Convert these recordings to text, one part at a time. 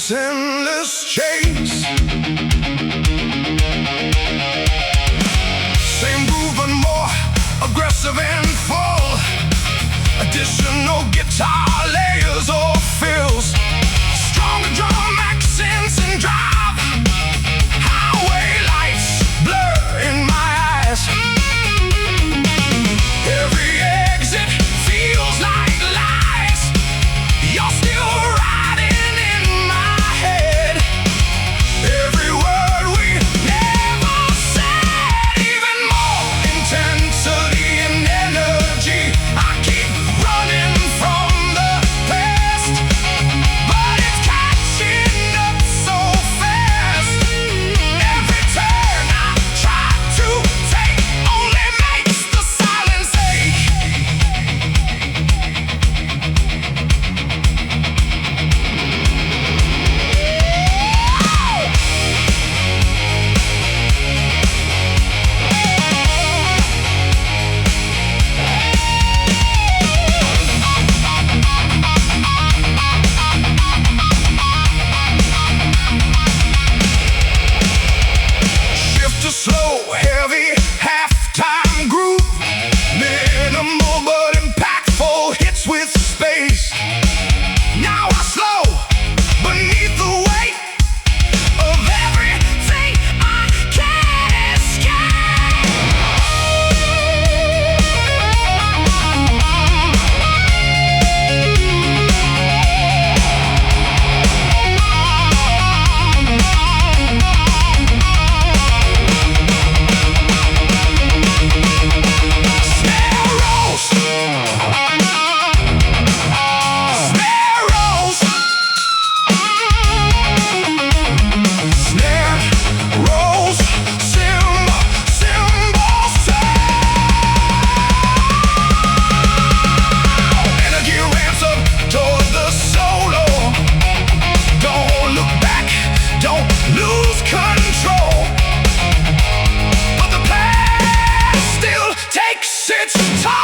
life's endless chase. Same groove but more aggressive and full. Additional guitar layers or fills. Stronger drum accents and drive. Highway lights blur in my eyes. Every exit feels like lies. You're still riding in my head. Every word we never said. Even more intensity and energy. I keep running from the past, but it's catching up so fast. Every turn I try to take only makes the silence ache. Shift to slow, heavy, halftime groove. Minimal but impactful hits with space. Now I slow beneath the weight of everything I can't escape. Snare rolls. Snare rolls. Snare rolls. Cymbals sound. Energy ramps up toward the solo. Don't look back, don't lose control. But the past still takes its toll.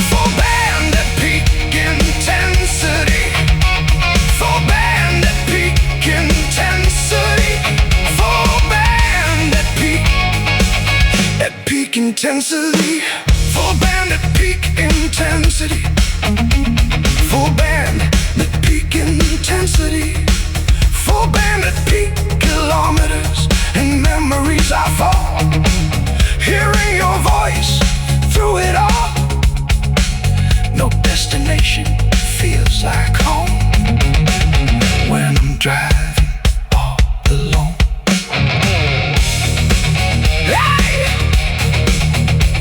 Full band at peak intensity. Full band at peak intensity. Full band at peak intensity. Full band at peak intensity. Full band at peak intensity. Full band at peak kilometers and memories I fall. Hearing your voice through it all. No destination feels like home when I'm driving all alone. Hey!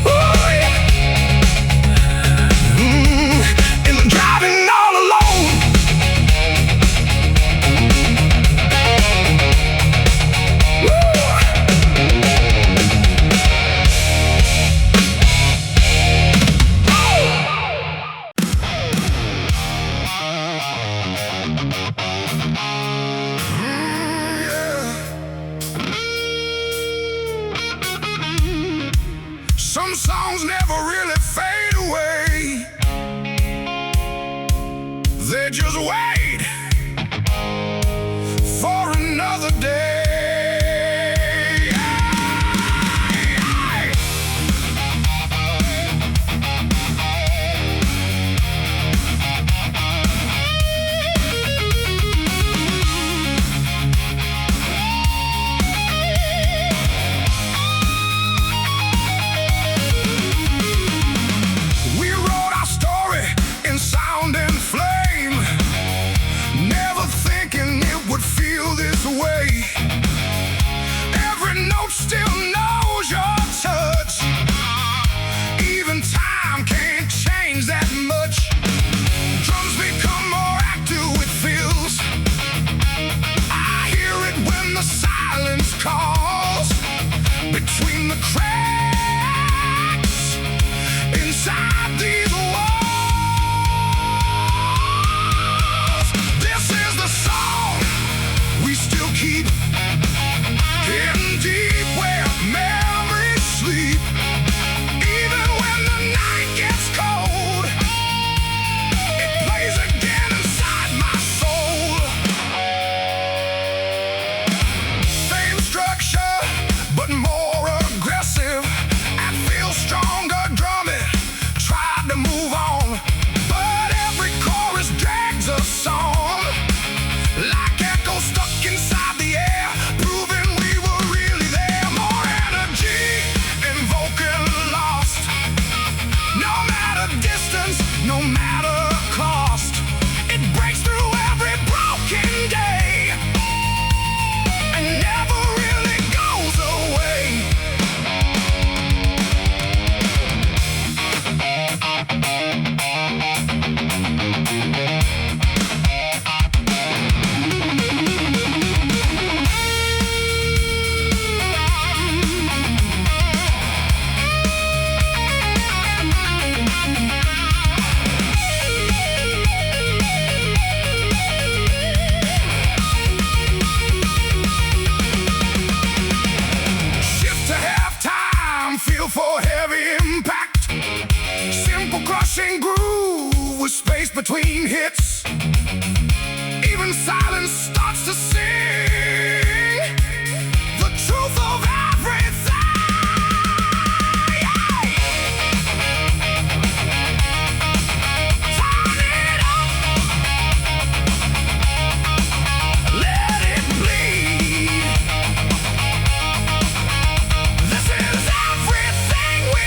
Ooh, yeah. And I'm driving all alone. Some songs never really fade away. They just wait for another day. We wrote our story in sound and flame. space between hits. Even silence starts to sing the truth of everything. Turn it up, let it bleed. This is everything we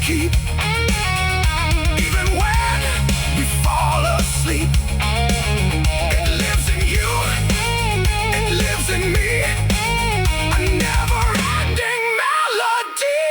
keep, even when we fall asleep. It lives in you, it lives in me, a never-ending melody.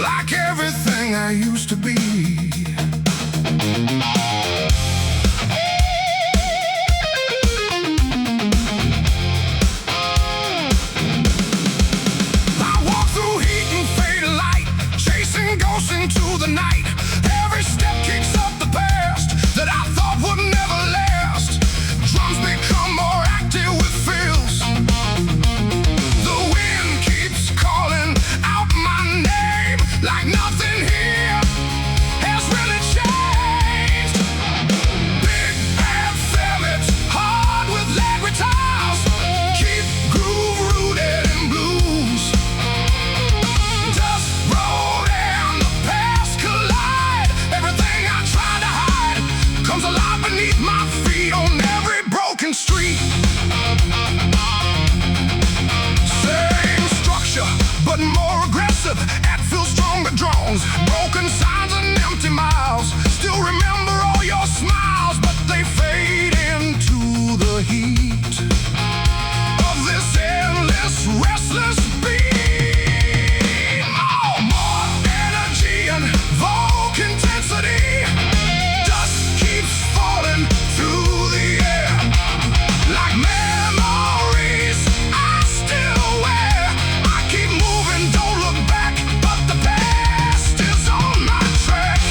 Like everything I used to be. I walk through heat and faded light, chasing ghosts into the night. Every step kicks up the past that I thought would never last. Drums become more active with fills. The wind keeps calling out my name, like nothing here has really changed. Big bad ferments, hard with lead guitars, keep groove rooted in blues. Dust roll and the past collide. Everything I tried to hide comes alive beneath my feet on every broken street. Same structure, but more aggressive. Feel stronger drones, broken signs and empty miles. Still remember all your smiles, but they fade into the heat of this endless, restless beat. Oh, more energy and Volk intensity. Dust keeps falling through the air like memories I still wear. I keep moving, don't look back. The past is on my track.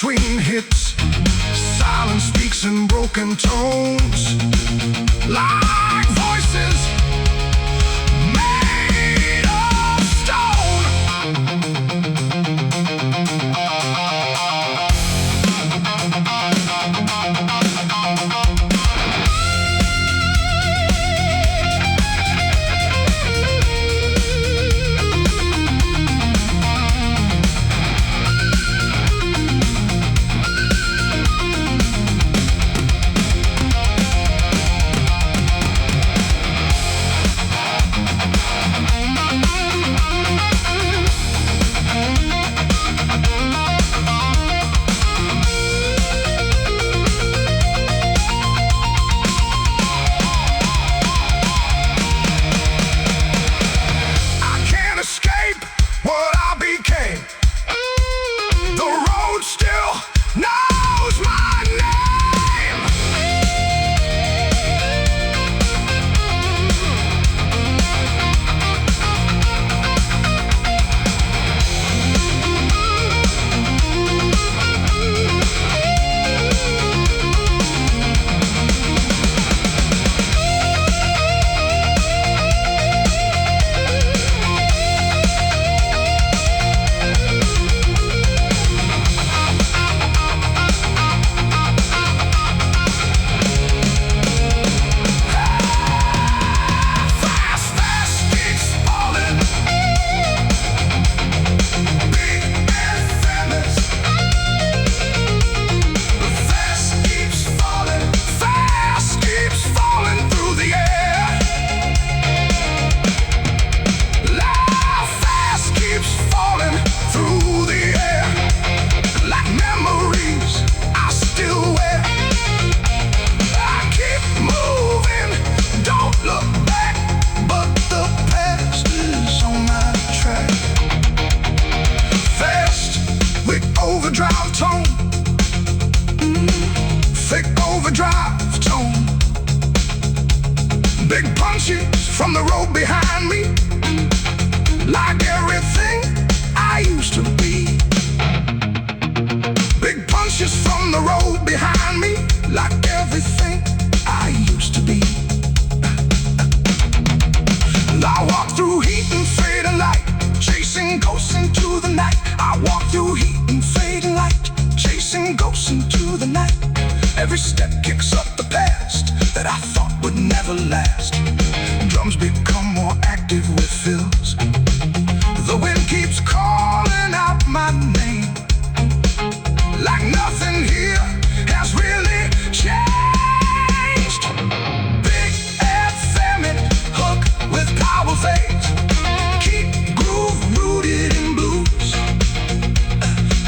between hits. Silence speaks in broken tones, like voices made of stone. Overdrive tone, big punches from the road behind me, like everything I used to be. Big punches from the road behind me, like everything I used to be. I walk through heat and fading light, chasing ghosts into the night. I walk through heat and fading light, chasing ghosts into the night. Every step kicks up the past that I thought would never last. Drums become more active with fills. The wind keeps calling out my name, like nothing here has really changed. Big effeminate hook with power fades, keep groove rooted in blues.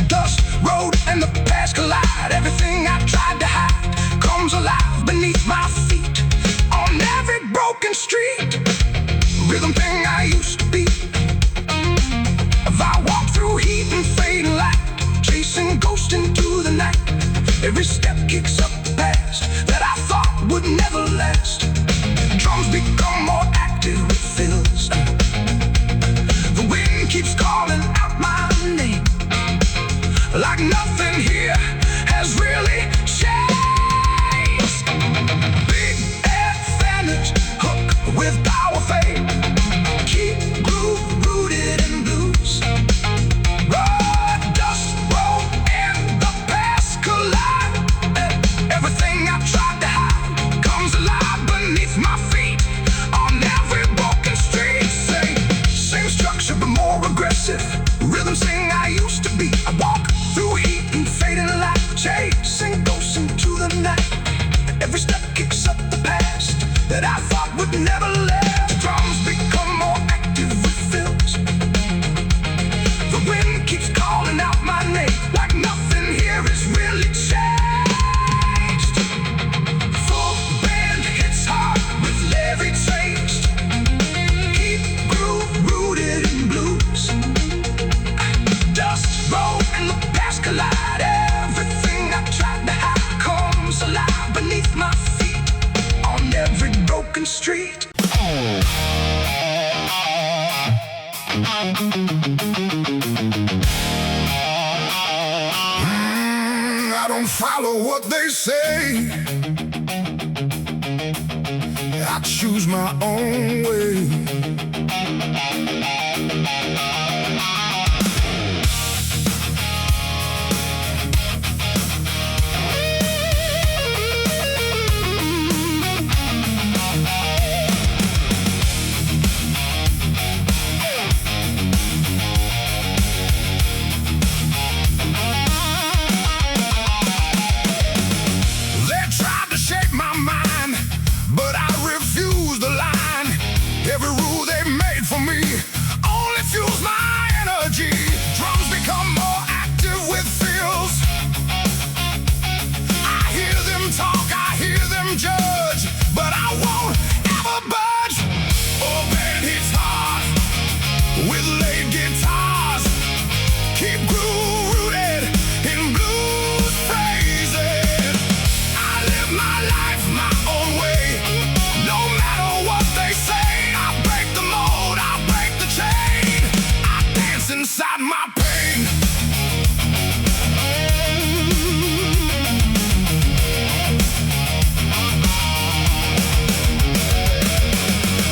Dust, road, and the past collide. Everything I tried to hide comes alive beneath my feet. On every broken street, rhythm thing I used to be. If I walk through heat and fading light, chasing ghosts into the night. Every step kicks up the past that I thought would never last. Drums become more active with fills. The wind keeps calling out my name, like nothing here has really changed. Big effeminate hook with power fade, keep groove rooted in blues. Road, dust, road, and the past collide. Everything I tried to hide comes alive beneath my feet. On every broken street, same structure but more aggressive. Rhythm sing I used to be. I walk through heat and fading light, chasing ghosts into the night. Every step kicks up the past that I thought would never last. Drums become more active with fills. The wind keeps calling out my name, like nothing here is really changed. Full band hits hard with every taste, keep groove rooted in blues. Dust, road, and the past collide. Everything I tried to hide comes alive beneath my feet. On every broken street. I don't follow what they say. I choose my own way. Every rule they made for me only fuels my energy. Drums become more active with feels. I hear them talk, I hear them judge, but I won't ever budge. Open hits hard with lead guitars. Keep groove rooted in blues phrases. I live my life my own way, no matter what they say. Inside my pain,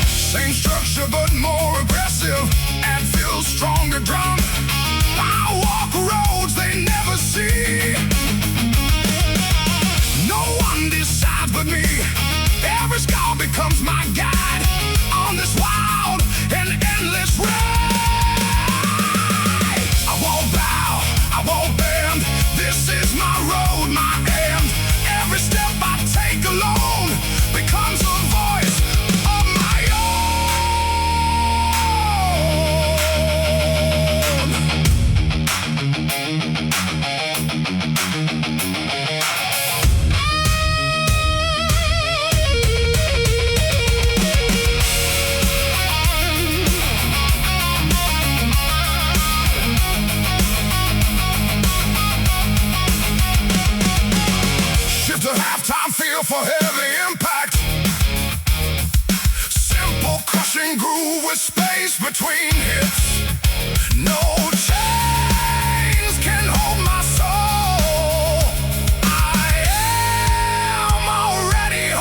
same structure but more aggressive and feels stronger drum. I walk roads they never see. No one decides but me. Every scar becomes my guide on this wild and endless road. This is my road, my end. Every step I take alone becomes a voice of my halftime feel for heavy impact. Simple crushing groove with space between hits. No chains can hold my soul. I am already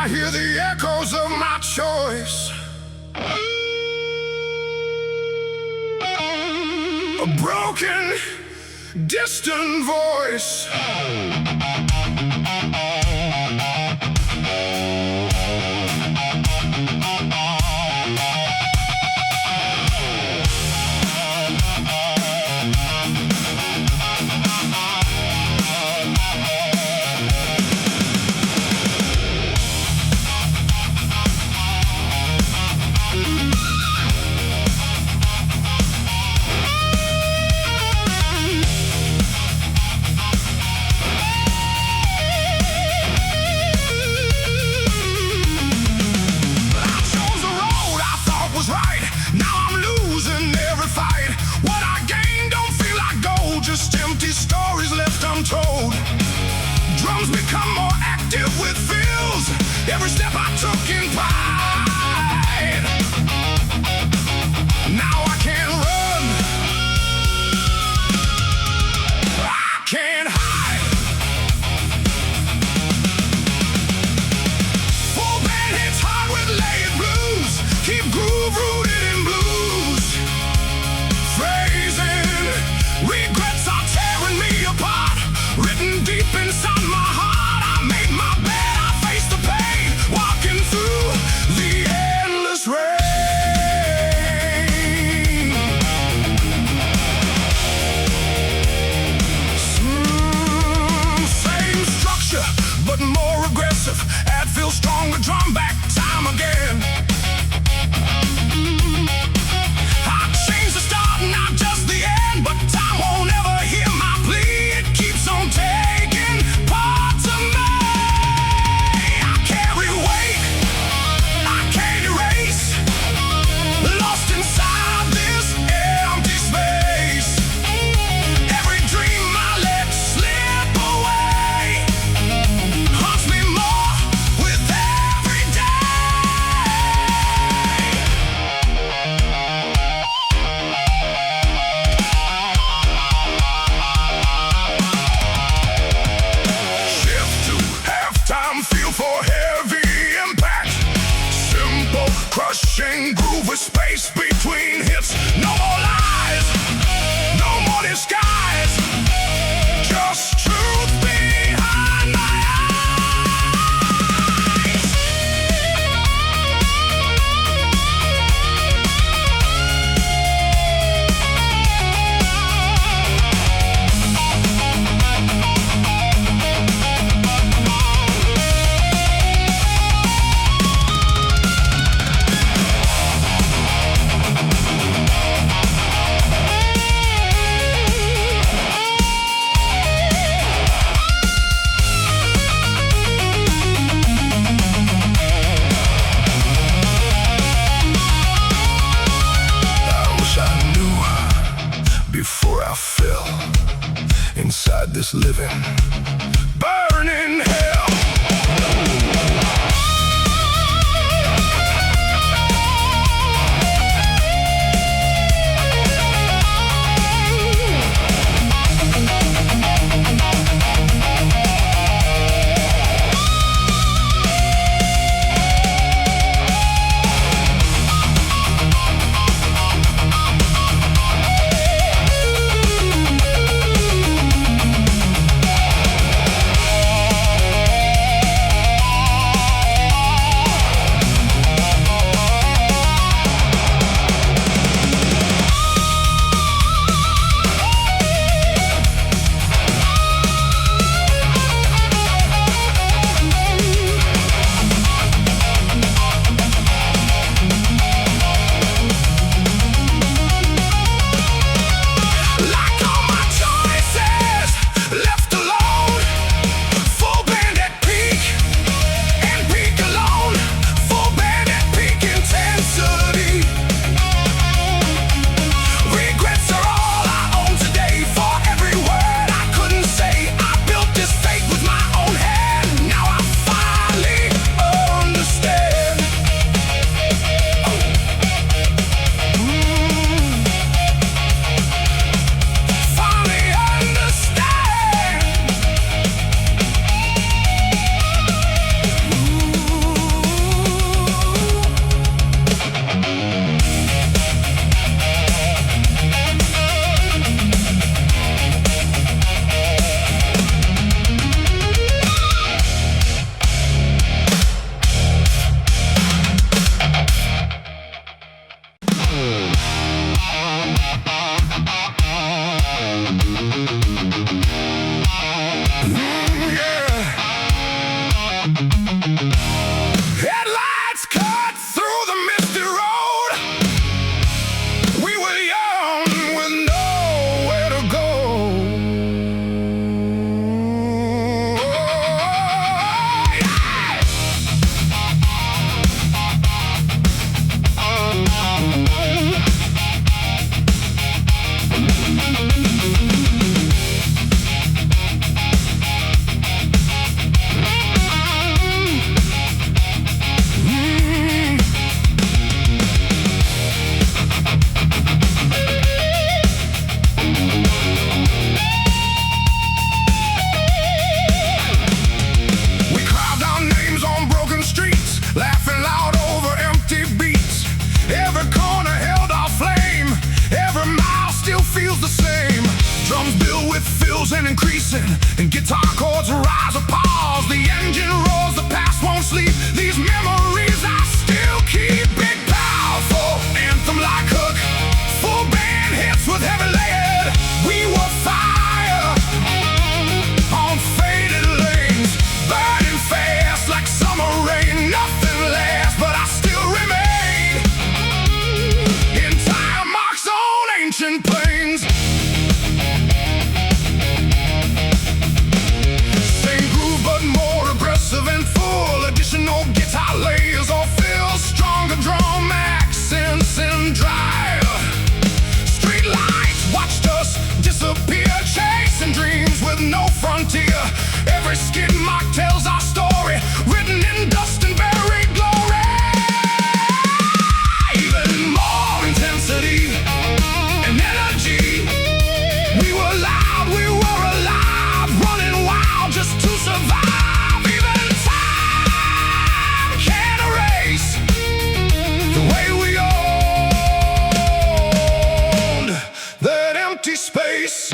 I hear the echoes of my choice. A broken, distant voice. Untold. Drums become more active with feels. Every step I took in pride. Now I can't run, I can't hide. Full band hits hard with layered blues. Keep groove rooted in blues. Phrasing, regrets are tearing me apart. Written deep inside my heart, I made my bed, I faced the pain, walking through the endless rain. Same structure, but more aggressive. Add feel stronger, drum back, time again. I changed the start, not just the end, but time won't ever hear my plea. On taking parts of me. I carry weight I can't erase, lost inside this empty space. Every dream I let slip away haunts me more with every crushing groove with space between hits. No more lies, no more disguise, just truth behind my eyes. Before I fell inside this living, burning hell. Headlights cut through the misty road. We were young with nowhere to go. Laughing loud over empty beats. Every corner held our flame. Every mile still feels the same. Drums build with fills and increasing, and guitar chords rise or pause. The engine roars, the past won't sleep. These memories I still keep. Big, powerful anthem like Hook. Full band hits with heavy lead. We were fire on faded lanes, burning fast like summer rain. Nothing lasts, but I still remain in time marks on ancient plains. Same groove, but more aggressive and full. Additional guitar layers or fills. Stronger drum accents and drive. Street lights watched us disappear, chasing dreams with no frontier. Every skid mark tells our story, written in dust and buried glory. Even more intensity and energy. We were loud, we were alive, running wild just to survive. Even time can't erase the way we owned that empty space.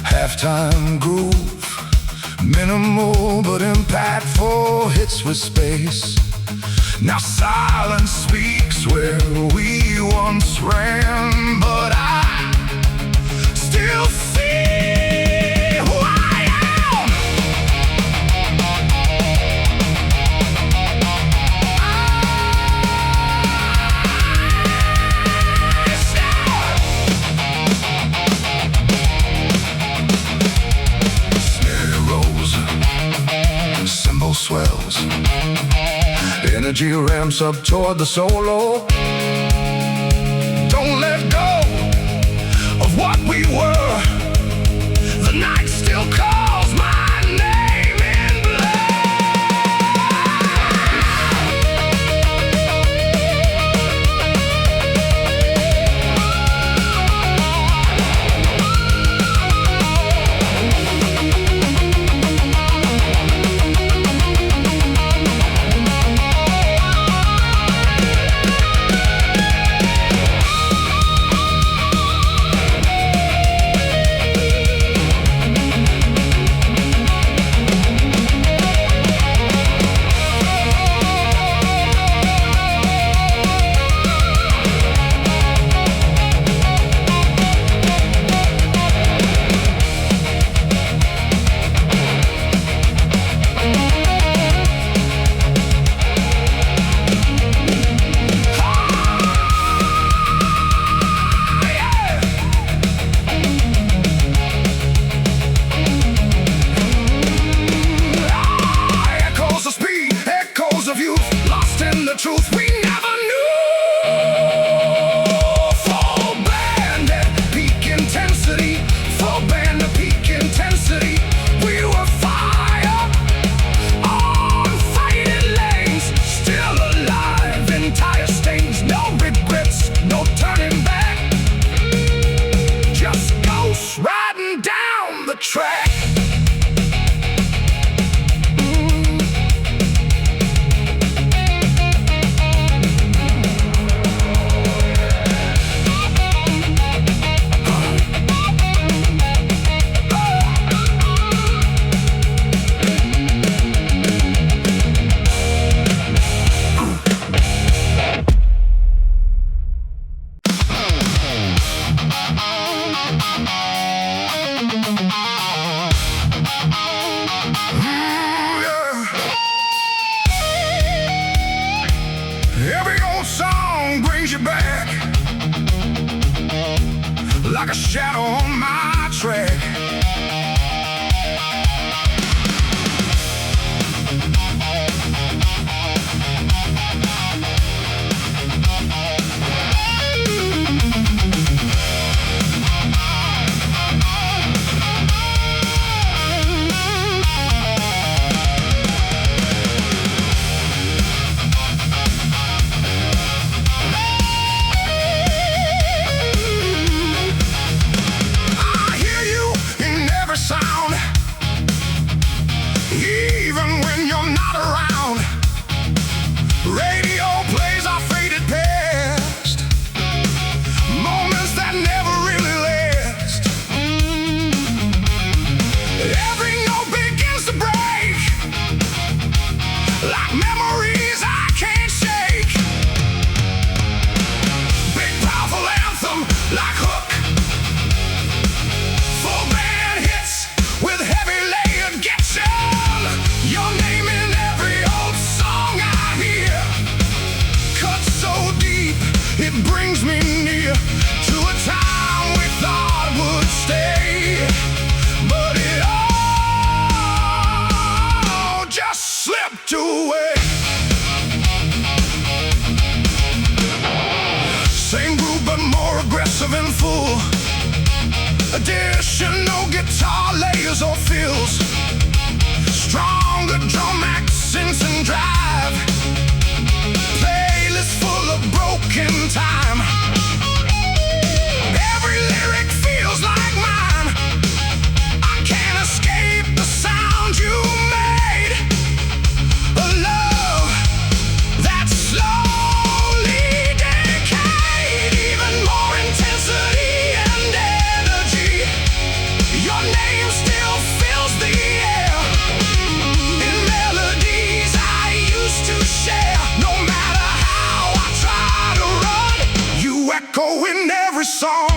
Halftime groove, minimal but impactful hits with space. Now silence speaks where we once ran, but I still see who I am. Swells, energy ramps up toward the solo. Don't let go of what we were. The night still calls my name in blood. like a shadow on my track. Sound, even when you're not around. Radio plays our faded past, moments that never really last. Every note begins to break, like memories I can't shake. Big powerful anthem like hook, full band hits with heavy layered guitar. Your name in every old song I hear, cut so deep it brings me near to a time we thought would stay, but it all just slipped away. Same groove but more aggressive and full, additional guitar layers or fills, stronger drum accents and drive, playlist full of broken time. Every lyric feels like mine, I can't escape the sound you made. A love that slowly decayed, even more intensity and energy. Your name still fills the air in melodies I used to share. No matter how I try to run, you echo in every song.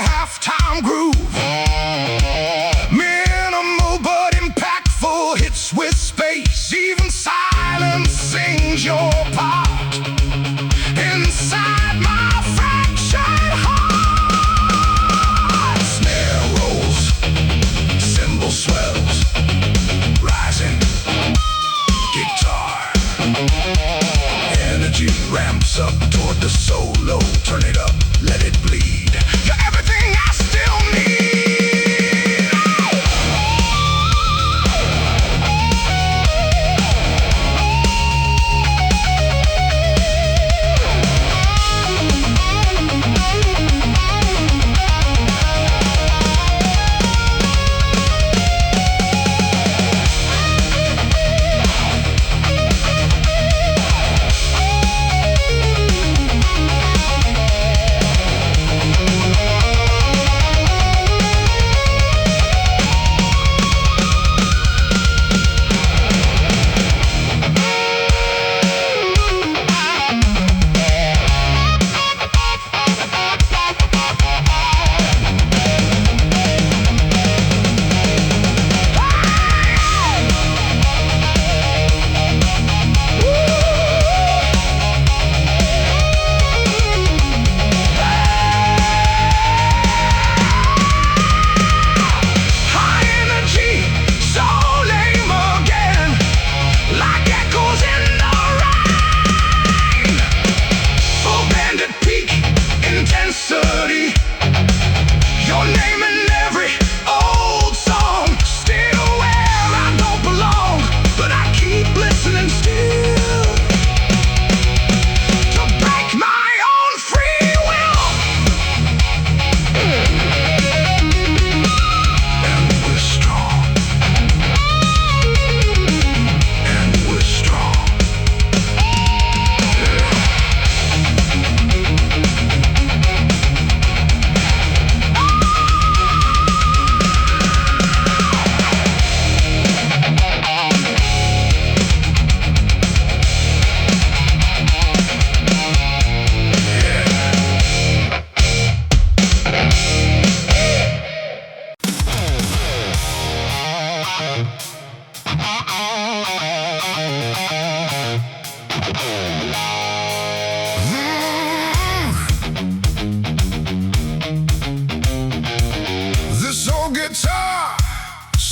Halftime groove, minimal but impactful hits with space. Even silence sings your part inside my fractured heart. Snare rolls, cymbal swells, rising guitar, energy ramps up toward the solo. Turn it up, let it bleed. You're everything I still need.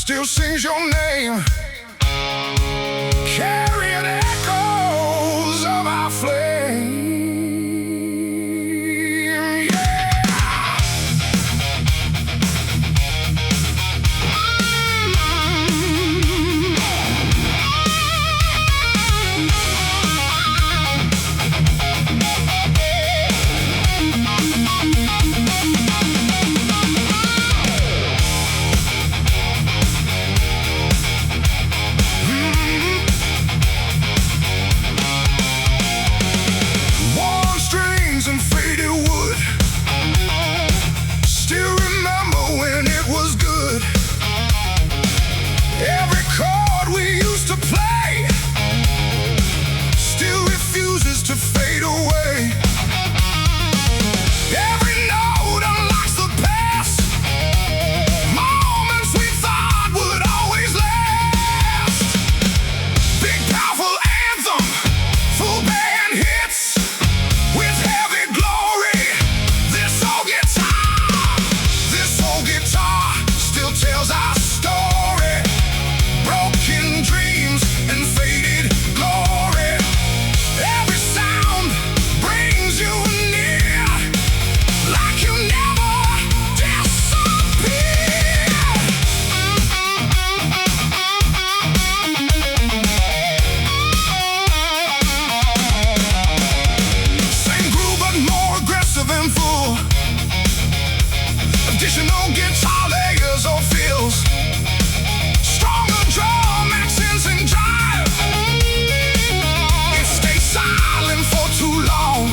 still sings your name, carrying echoes of our flame. Every chord we used to play still refuses to fade away. Every note unlocks the past, moments we thought would always last. Big powerful anthem, full band hits with heavy glory. This old guitar still tells our story. Broken dreams and faded glory. Every sound brings you near, like you never disappear. Same groove but more aggressive and full. Additional guitar layers or fills. Stronger drum accents and drive. It stays silent for too long,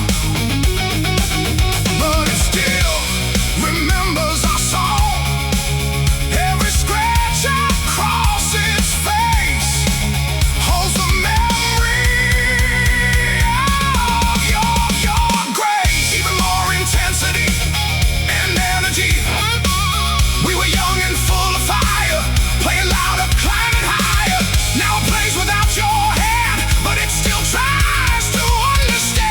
but it still remembers our song. Every scratch across its face holds the memory of your grace. Even more intensity and energy. We were young and full of fire, playing louder, climbing higher. Now it plays without your hand, but it still tries to understand.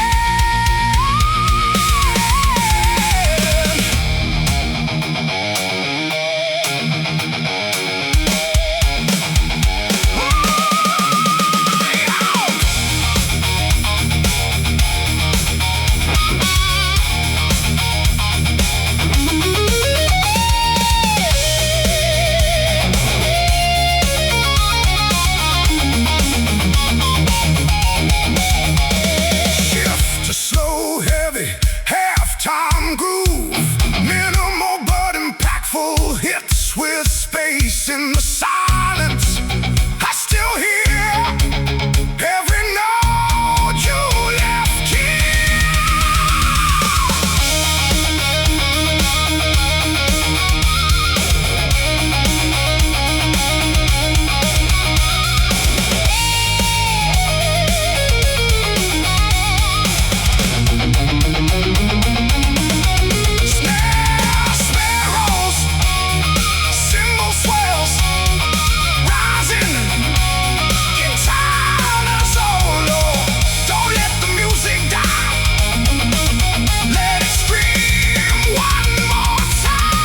Shift to slow, heavy, halftime groove. Minimal but impactful hits with space in the silence. I still hear every note you left here. Snare rolls, cymbal swells, rising guitar solo. Don't let the music die. Let it scream one more time.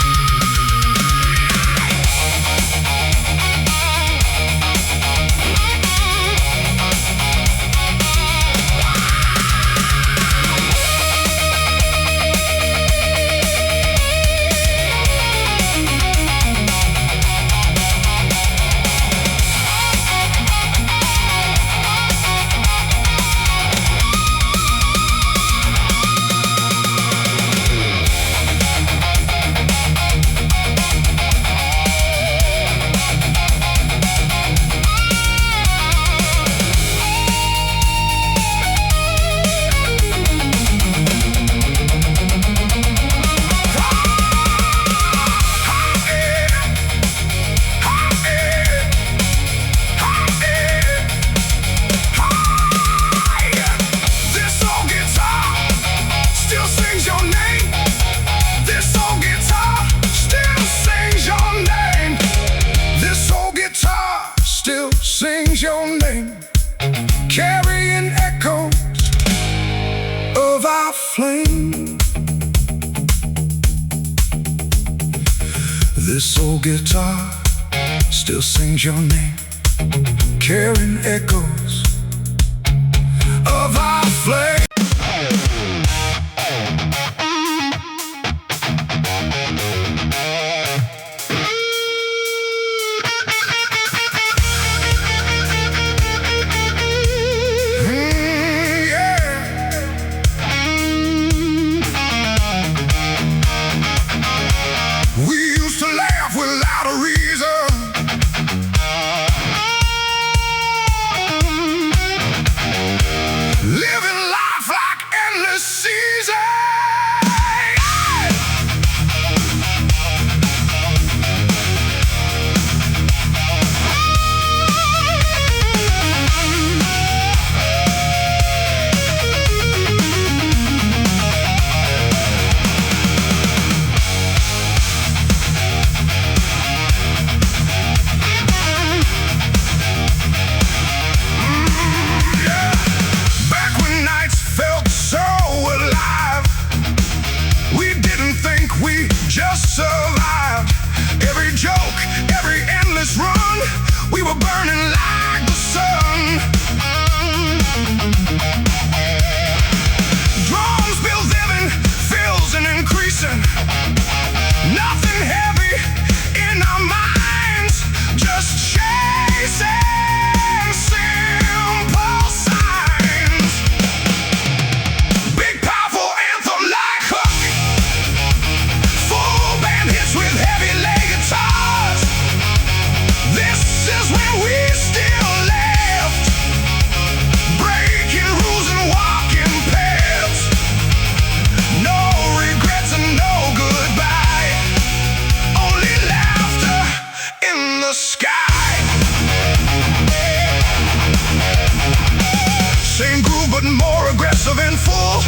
This old guitar still sings your name. This old guitar still sings your name. This old guitar still sings your name, carrying echoes of our flame. This old guitar still sings your name, carrying echoes of our flame. Just survived every joke, every endless run. We were burning like the sun. Drums build living, fills and increasing. Nothing heavy in our minds, just chasing simple signs. Big powerful anthem like Hook. Hits with heavy leg guitars. This is when we still left, breaking rules and walking paths. No regrets and no goodbye, only laughter in the sky. Same groove but more aggressive and full.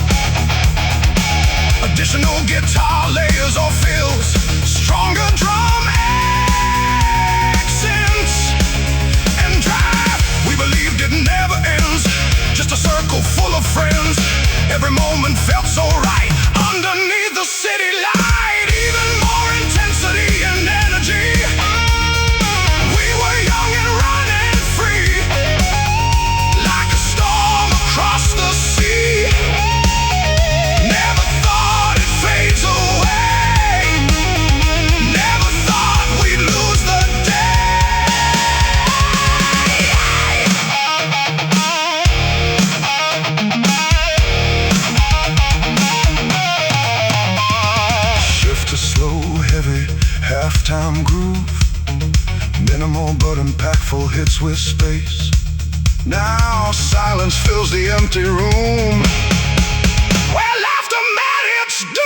Additional guitar layers or fills, stronger drum accents and drive. We believed it never ends, just a circle full of friends. Every moment felt so right underneath the city light. Even more intensity and energy. We were young and running free, like a storm across the sea. Never thought it fades away. Never thought we'd lose the Shift to slow, heavy, halftime groove. Minimal but impactful hits with space. Now silence fills the empty room. Well, after met its doom.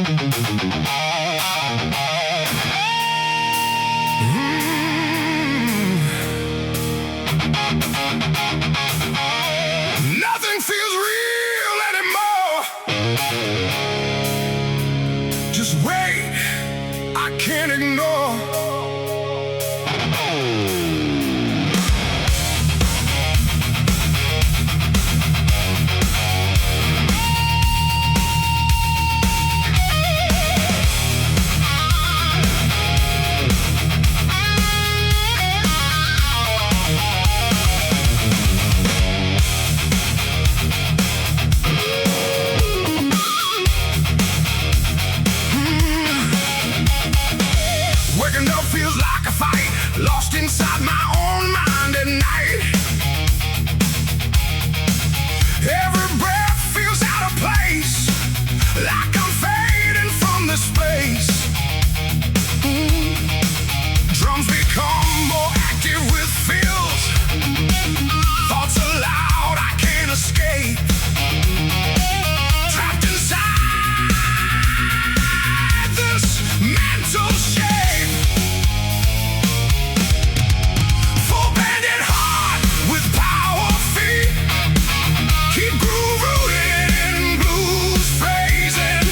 Nothing feels real anymore. Just wait, I can't ignore. Waking up feels like a fight, lost inside my own mind at night. Every breath feels out of place, like I'm fading from this space. Drums become more active with feels. Thoughts aloud, I can't escape. Trapped inside this mental shape. Full banded heart with power feet. Keep groove rooted in blues phrasing.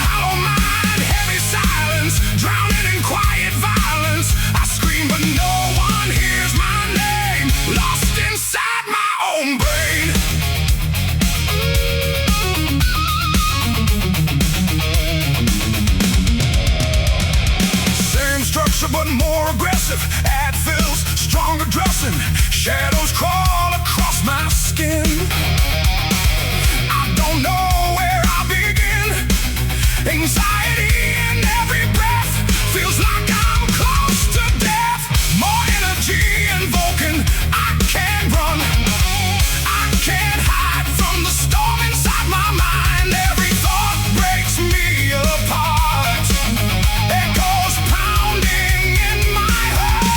Hollow mind, heavy silence, drowning in quiet violence. I scream but no one hears my name. Lost inside my own brain. Same structure but more aggressive. Add fills, stronger dressing. Shadows crawl across my skin. I don't know where I begin. Anxiety in every breath. Feels like I'm close to death. More energy invoking. I can't run. I can't hide from the storm inside my mind. Every thought breaks me apart. Echoes pounding in my heart.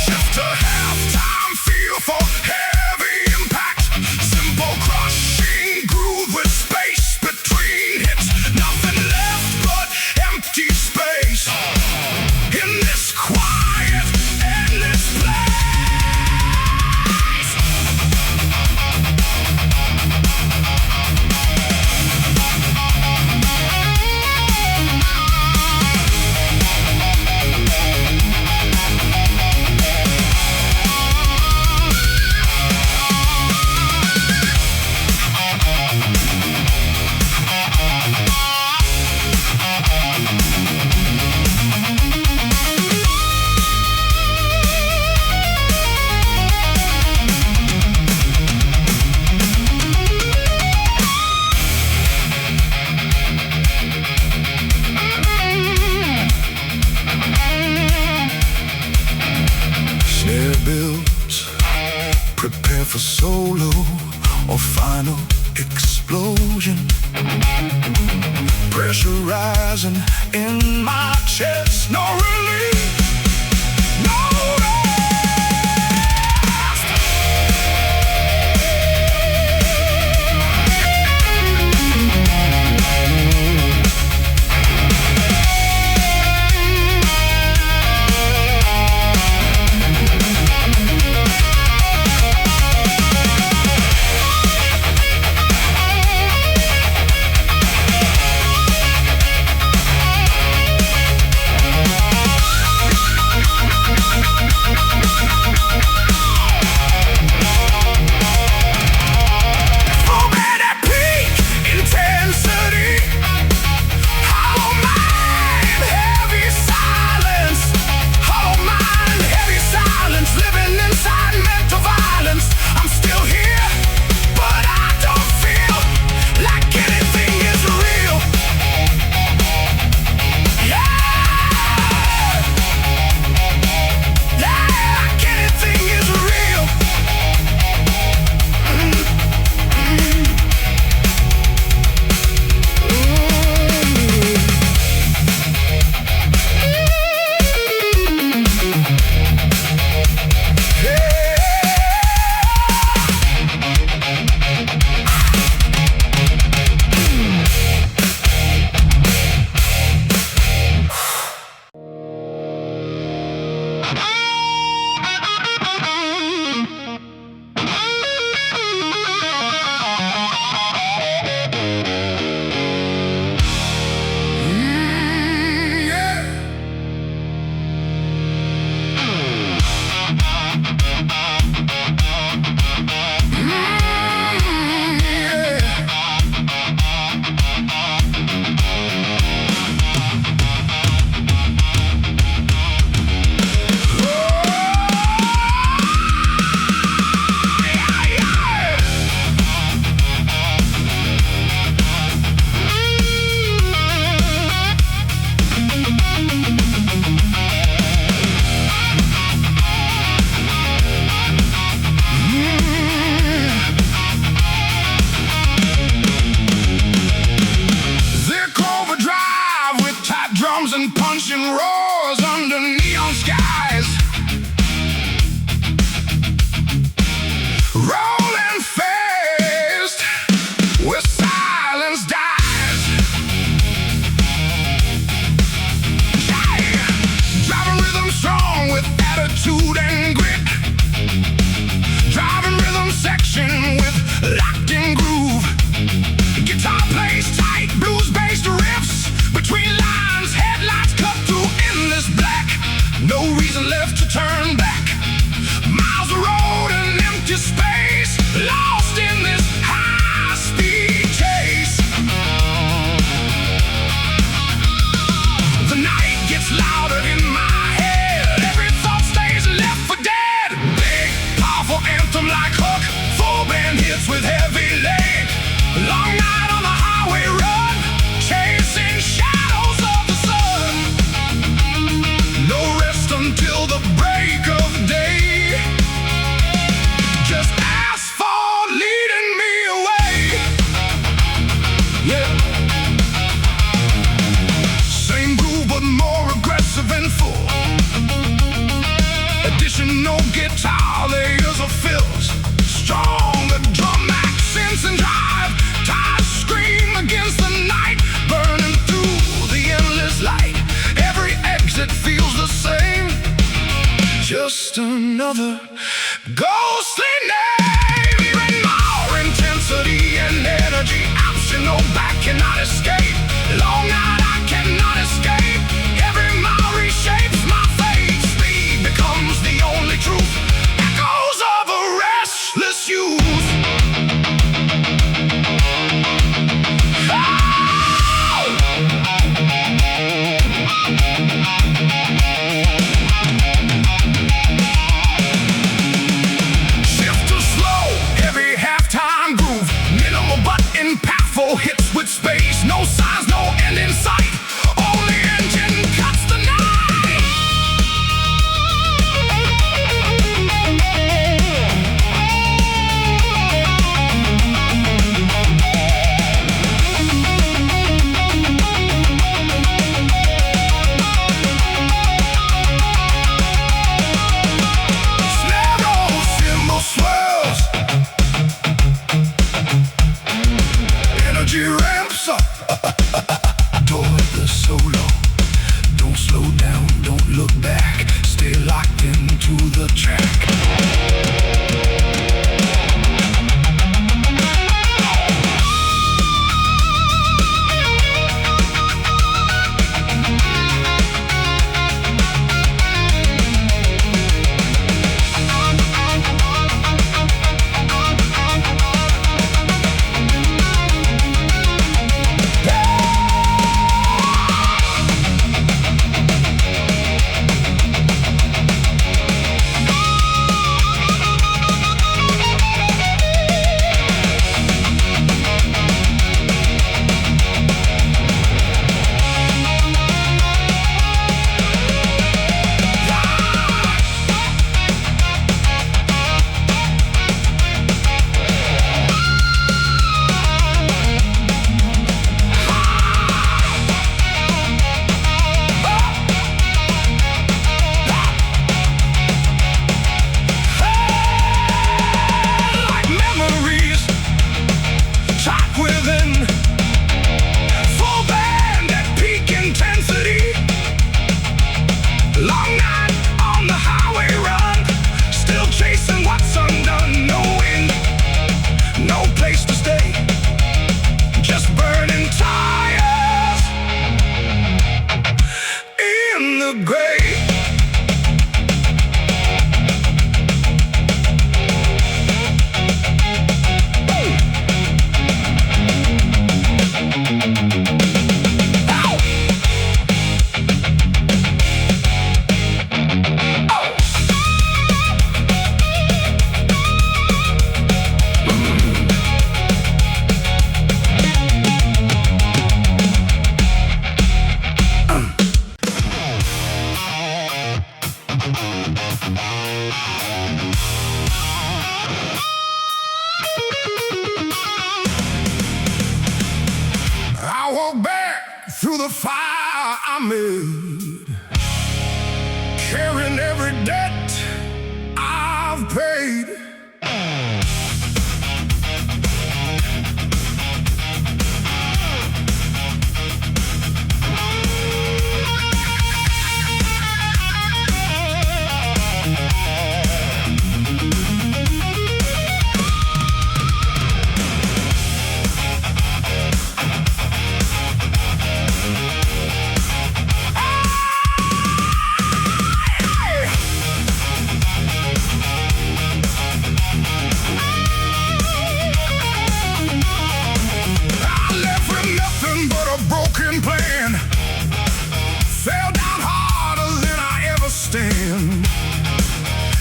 Shift to halftime, feel for heavy impact. Simple crushing groove with space between hits. Nothing left but empty space. In this quiet, endless place. Snare builds, prepare for solo or final explosion. Pressure rising in my chest, no relief, no rest. additional guitar layers of fills, stronger drum accents and drive. Tires scream against the night, burning through the endless light. Every exit feels the same, just another ghostly name. Even more intensity and energy, optional back cannot escape. Long night I cannot escape. Every mile reshapes my fate. Speed becomes the only truth, echoes of a restless youth. Hits with space, no signs, no end in sight. Only engine cuts the night. Snare roll, cymbal swirls. Energy ramps up toward the solo. Don't slow down, don't look back. Stay locked into the track. Long night on the highway run, still chasing what's undone. No wind, no place to stay, just burning tires in the gray. I walk back through the fire I made, carrying every debt I've paid.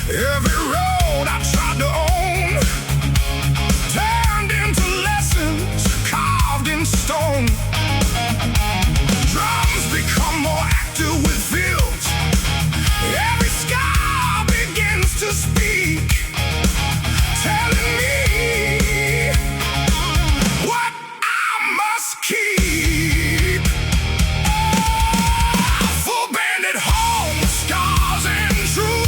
Every road I tried to own turned into lessons carved in stone. Drums become more active with fields. Every scar begins to speak, telling me what I must keep. Full banded home, scars and truth.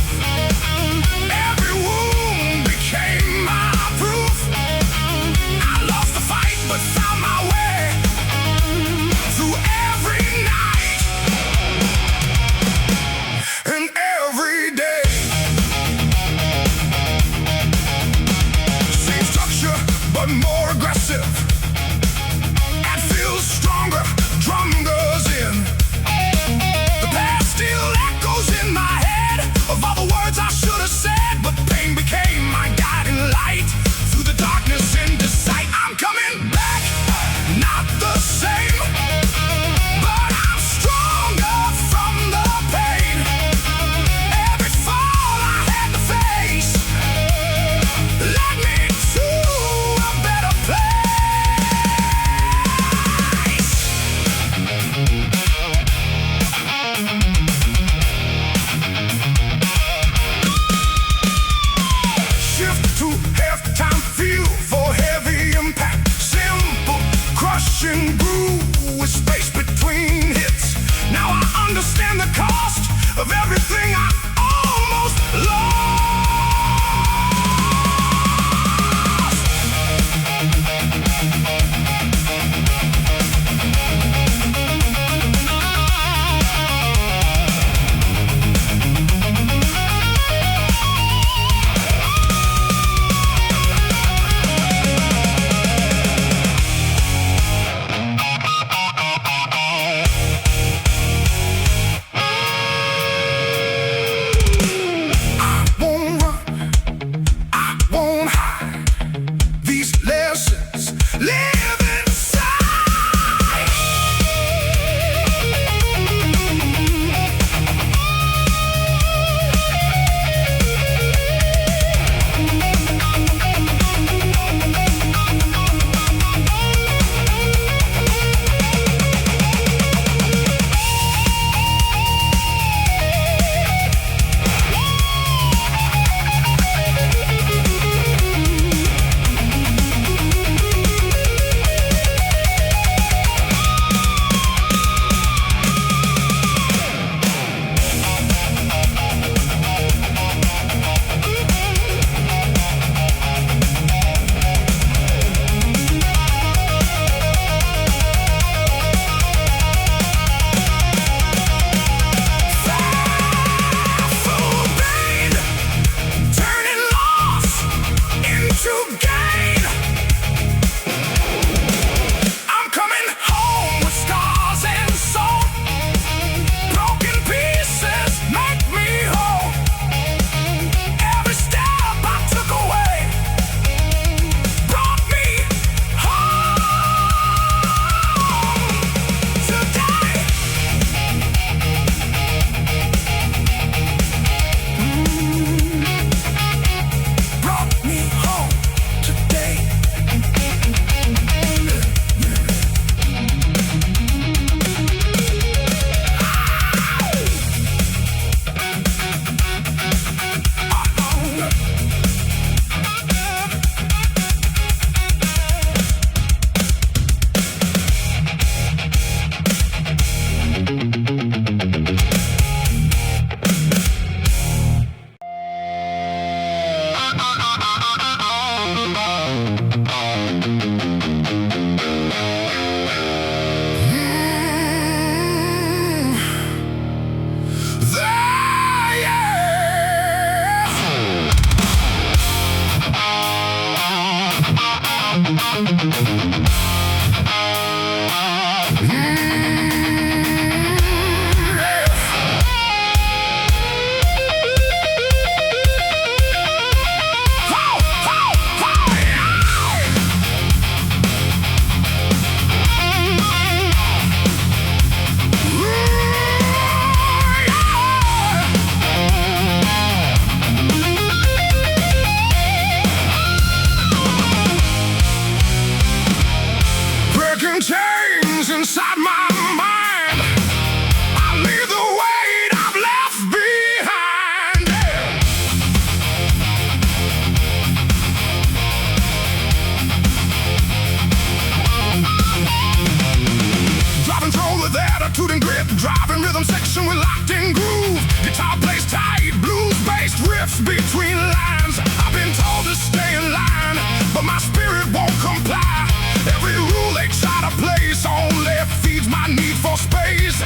between lines. I've been told to stay in line, but my spirit won't comply. Every rule they try to place only feeds my need for space.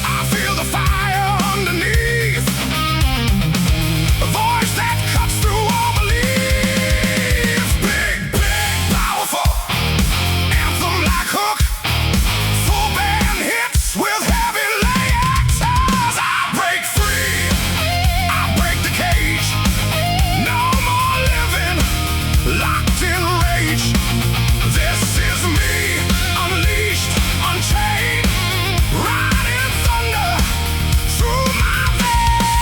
I feel the fire underneath, a voice that cuts through all belief. Big, big, powerful, anthem like hook, full band hits with heavy lay actors. I break free, I break the cage. No more living locked in rage. This is me, unleashed, unchained, riding thunder through my veins.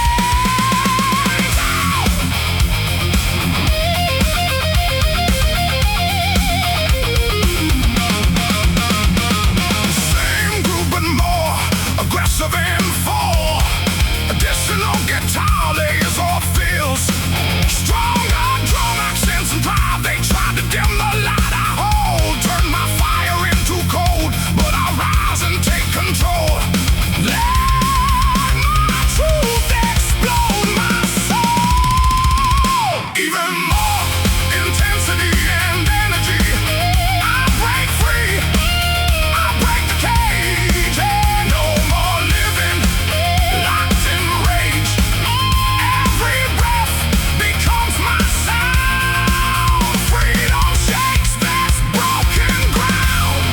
Same group but more aggressive and full. Additional guitar layers or fills. Stronger drum accents and drive. They tried to dim the light I hold. Turn my fire into cold, but I rise and take control. Let my truth explode my soul. Even more intensity and energy. I break free, I break the cage. And no more living locked in rage. Every breath becomes my sound. Freedom shakes this broken ground.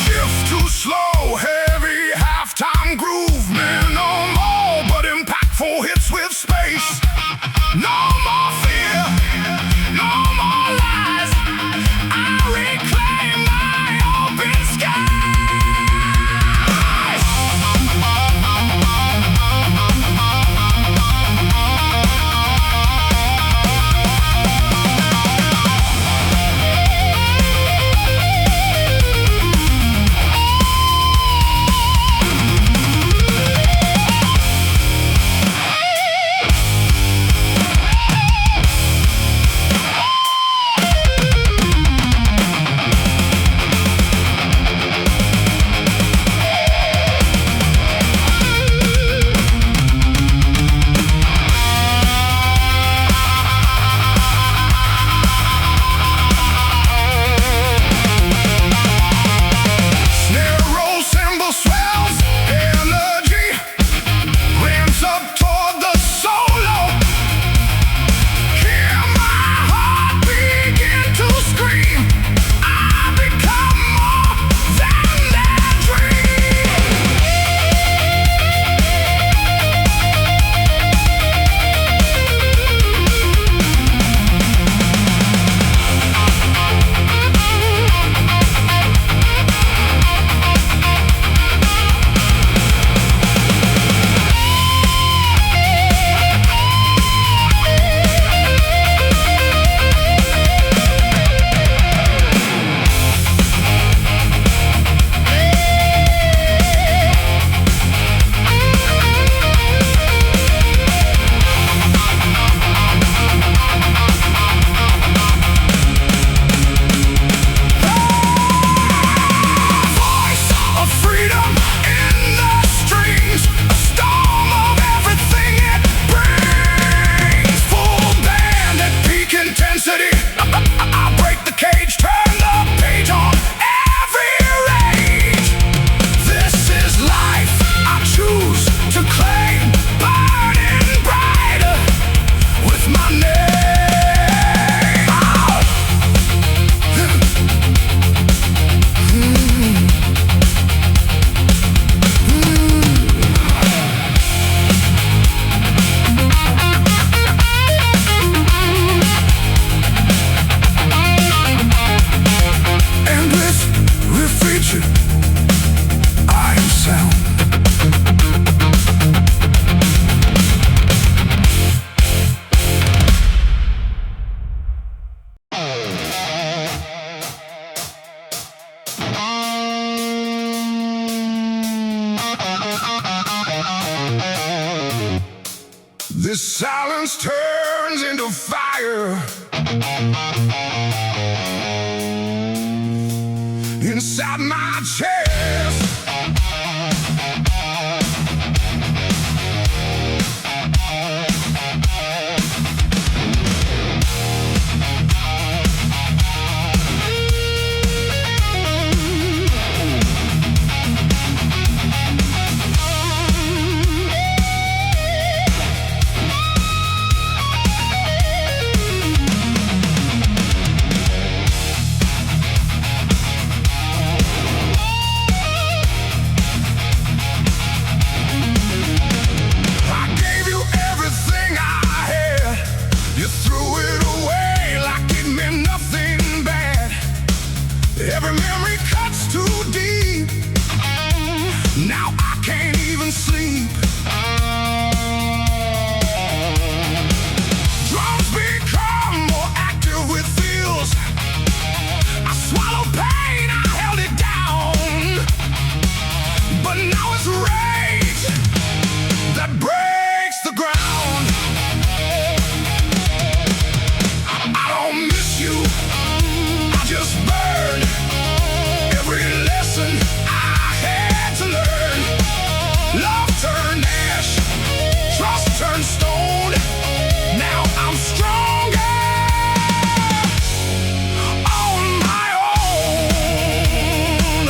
Shift to slow, heavy halftime groove. Minimal but impactful hits with space. No more fear, no more lies. I reclaim my open skies. Snare roll, cymbal swells, energy ramps up toward the solo. Hear my heart begin to scream. I become more than that voice of freedom in the strings, a storm of everything it brings. Full band at peak intensity. I break the cage, turn the page on every rage. This is life I choose to claim, burning brighter with my name. Endless riff feature. I am sound. This silence turns into fire. Inside my chair purest. Every memory cuts too deep. Now I can't even sleep. Drums become more active with feels. I swallowed pain, I held it down. But now it's rage that breaks the ground. I don't miss you, I just burn. Every lesson I had to learn. Love turned ash, trust turned stone. Now I'm stronger on my own.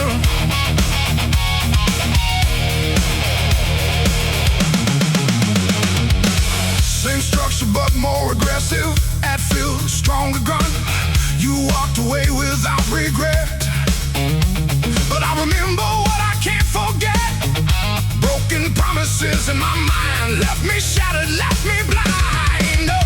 Same structure but more aggressive. At feel stronger gun. You walked away without regret. But I remember what I can't forget. Broken promises in my mind left me shattered, left me blind. No,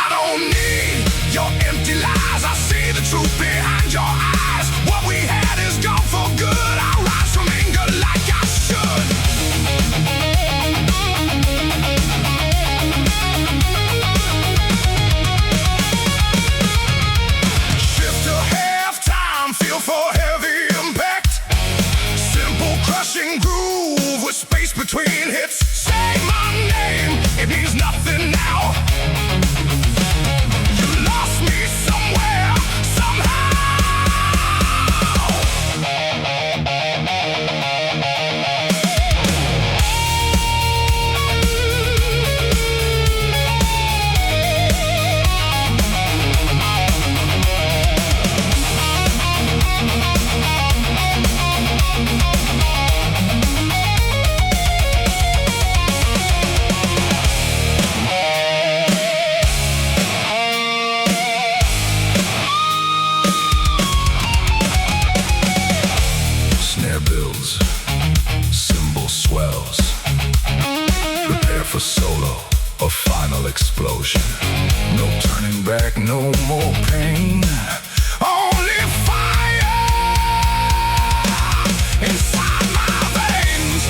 I don't need your empty lies. I see the truth behind your eyes. What we had is gone for good. I rise from anger like I should. Shift to halftime, feel for heavy impact. Simple crushing groove with space between hits. Say my name, it means nothing now. You lost me somewhere, somehow. Snare builds, cymbal swells. Prepare for solo, a final explosion. No turning back, no more pain. Only fire inside my veins.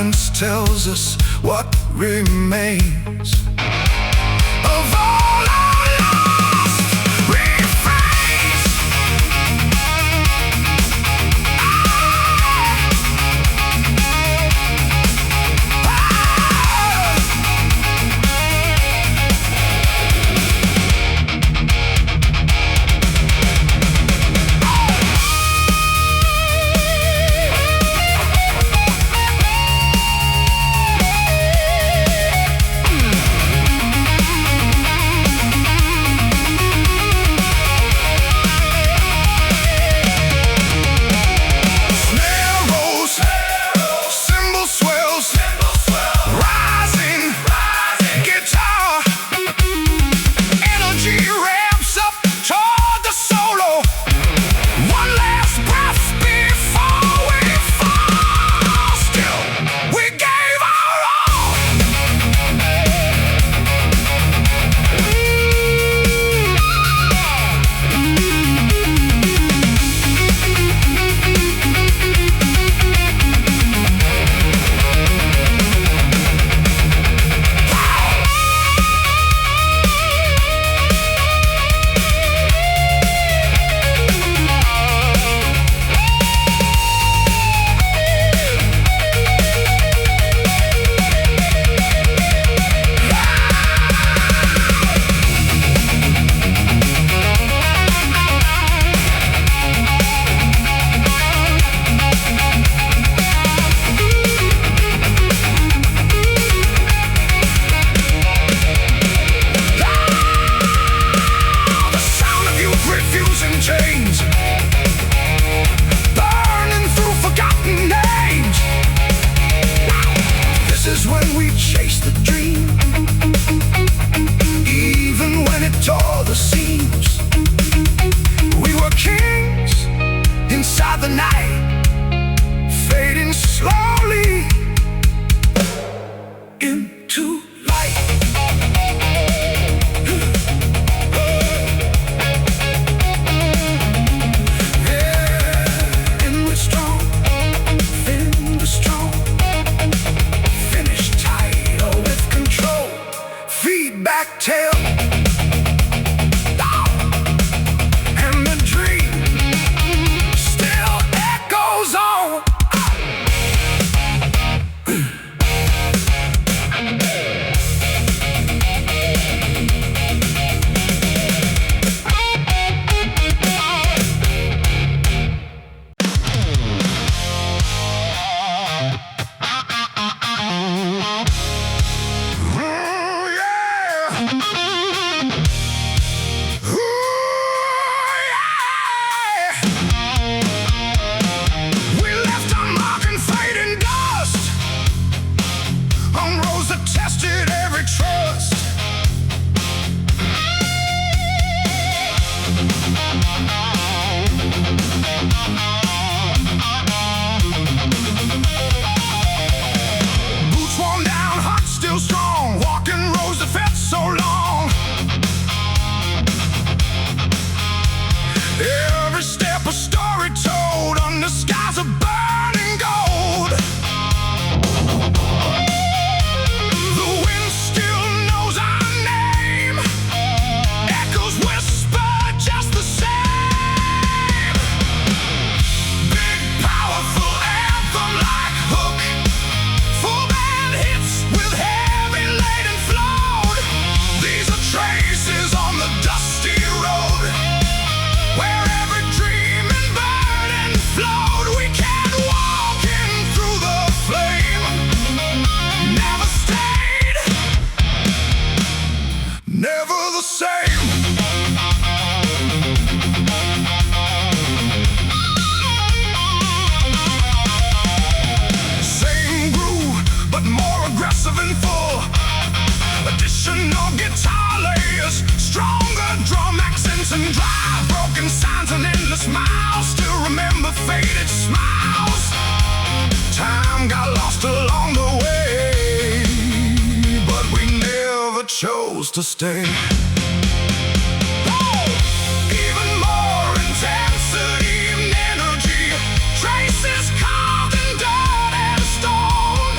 silence tells us what remains of all our lost refrains. The night fading slowly into light. Yeah, and we're strong, finish tight or with control. Feedback tail. Tested every trust. Boots worn down, heart still strong, walking roads that felt so long. Every step a story told under skies of burning gold. Additional guitar layers, stronger drum accents and drive, broken signs and endless miles. Still remember faded smiles. Time got lost along the way, but we never chose to stay. Even more intensity and energy, traces carved in dirt and stone.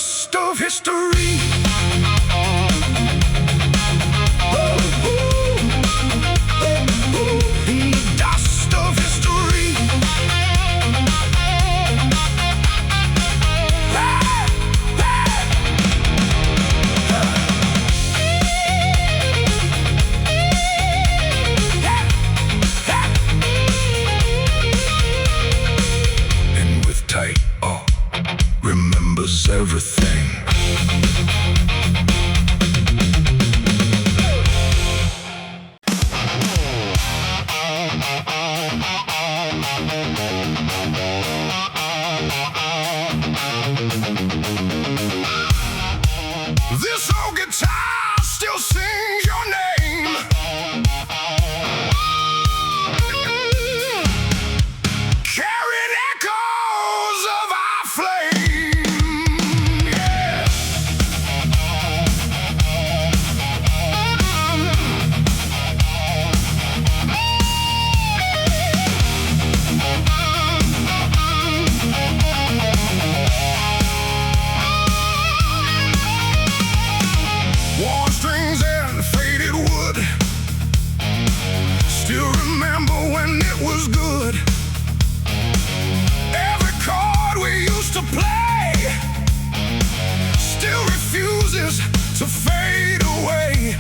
dust of history. In the dust of history. And with tight remembers everything. This old guitar still sings your name. Carrying echoes of our flame. Yeah. Worn strings and faded wood. Still remember when it was good. Every chord we used to play still refuses to fade away.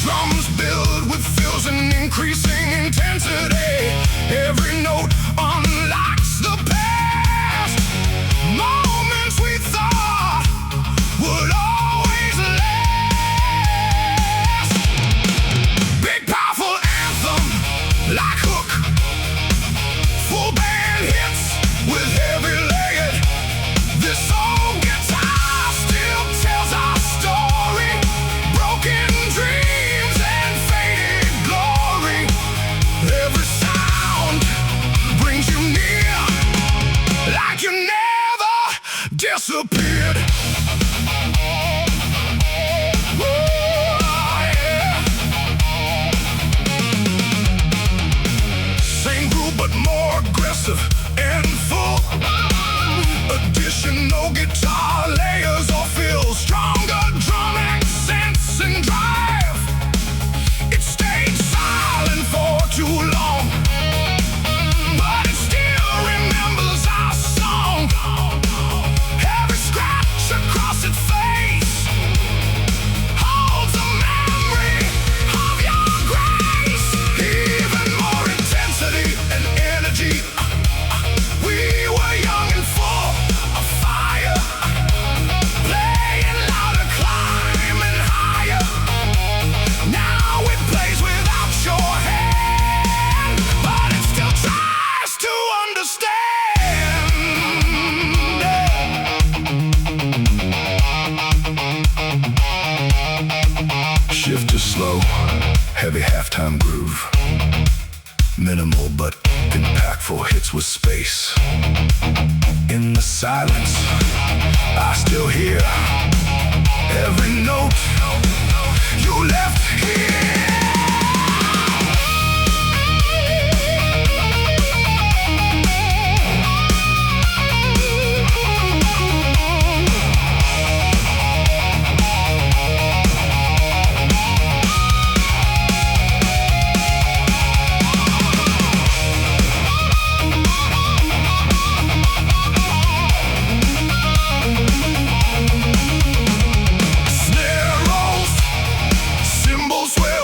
Drums build with fills and increasing intensity. Every note unlocks the past. Moments we thought would always last. Big powerful anthem like hook. Full band hits with heavy layered. This old guitar still tells our story. Broken dreams and faded glory. Every sound brings you near, like you never disappeared. Same groove but more aggressive and full. Additional guitar layers or fills. Stronger drum accents and drive. It stayed silent for too long, but it still remembers our song. Every scratch across its face holds a memory of your grace. Even more intensity and energy. We were young and full of fire, playing louder, climbing higher. Now it plays without your hand, but it still tries to understand. Shift to slow, heavy halftime groove. Minimal but impactful hits with space. In the silence, I still hear every note you left here. Snare rolls, cymbals swell.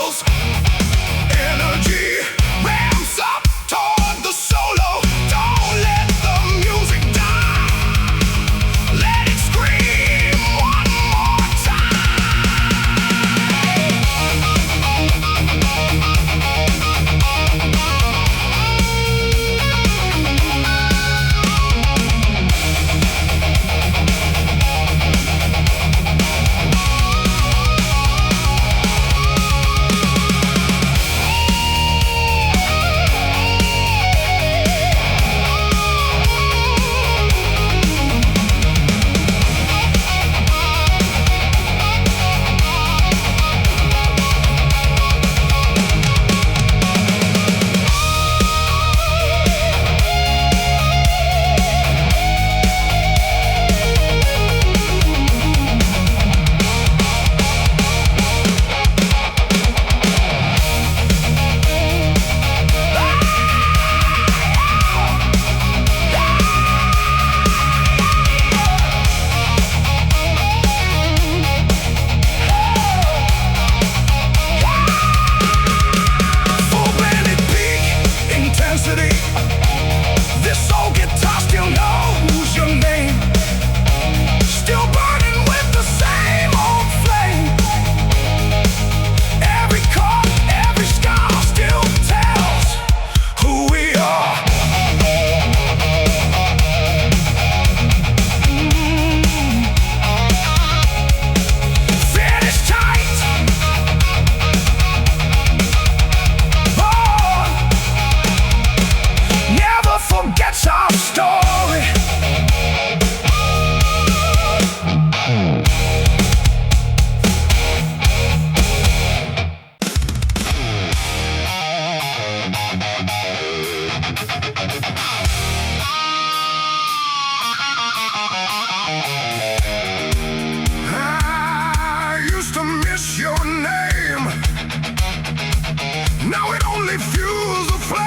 Now it only fuels the flame.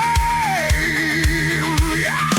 Yeah.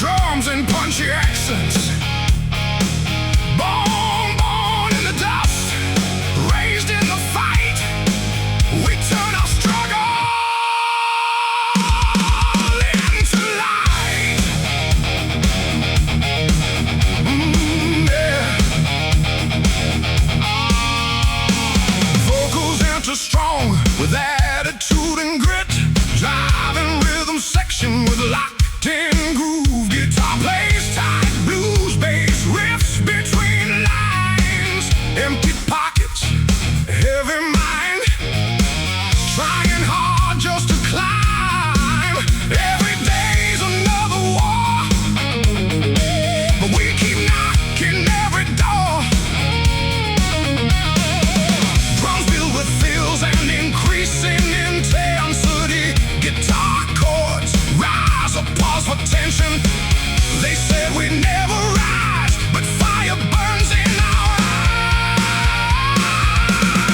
drums and punchy accents. Born in the dust, raised in the fight. We turn our struggle into light. Yeah. Vocals enter strong with attitude and grit, driving rhythm section with locked-in groove. Guitar plays tight, blues bass riffs between lines. Empty pockets, heavy mind, trying hard just to climb. Every day's another war, but we keep knocking every door. Drums filled with fills and increasing intensity. Guitar chords rise up, pause for tension. They said we'd never rise, but fire burns in our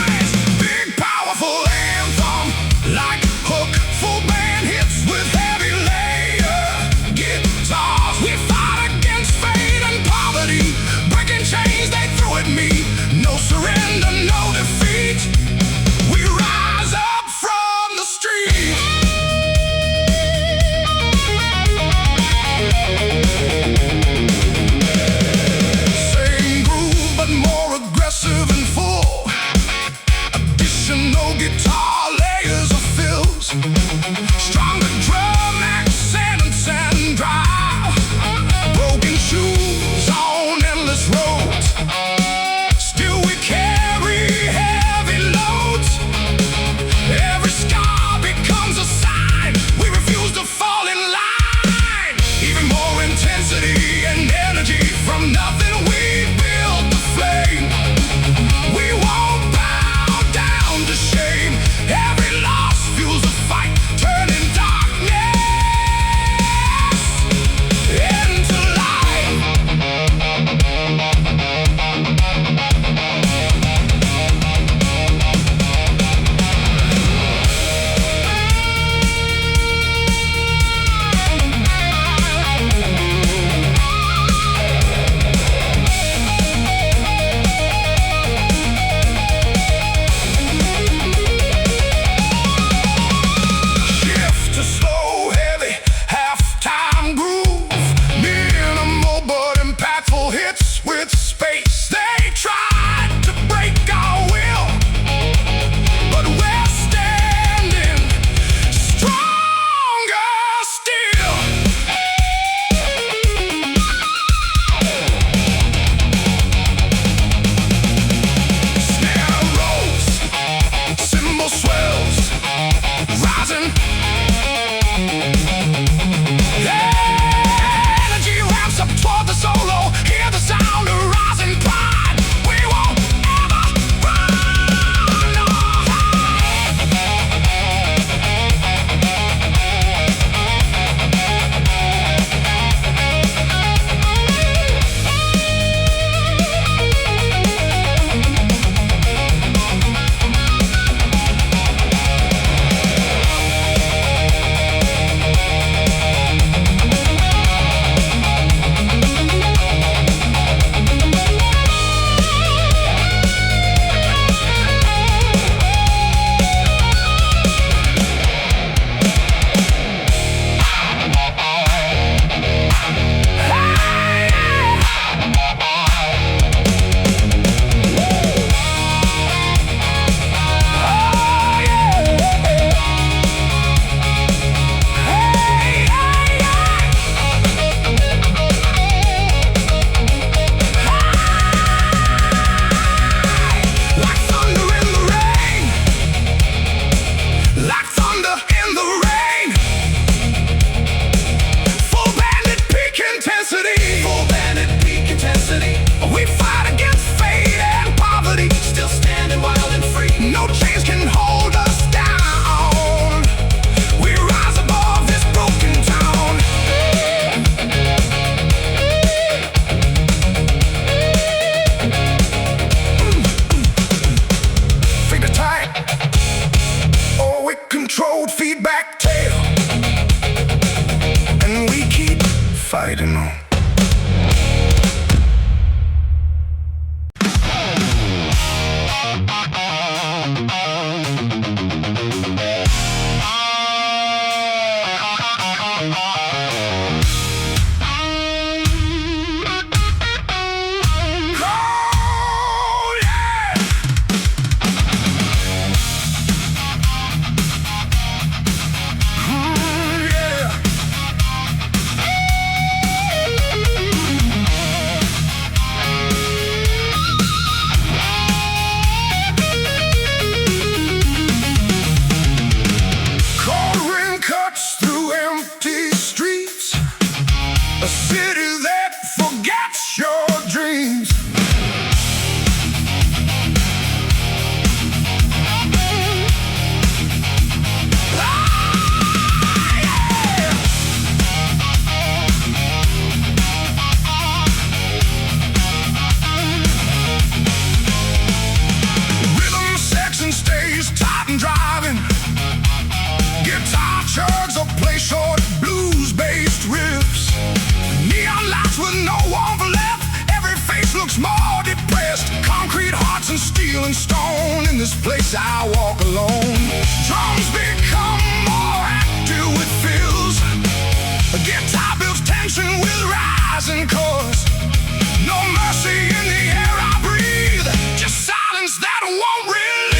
eyes. Big powerful anthem, like hook, full band hits with heavy layer guitars. We fought against fate and poverty, breaking chains they threw at me. No surrender, no defeat. We rise up from the street. Same groove, but more aggressive and full. Additional guitar layers of fills, stronger drum accents and drive. Broken shoes on endless roads, still we carry heavy loads. Every scar becomes a sign we refuse to fall in line. Even more intensity and energy from nothing we build the flame. We won't bow down to shame. Every loss fuels the fight, turning darkness into light. Leiden. A city that forgets your dreams. Rhythm section stays tight and driving. Guitar chugs or play short blues-based riffs. Neon lights with no warmth left. Every face looks more depressed. Concrete hearts and steel and stone. In this place I walk alone. Drums become more active with fills. A guitar builds tension with rising chords. No mercy in the air I breathe. Just silence that won't release.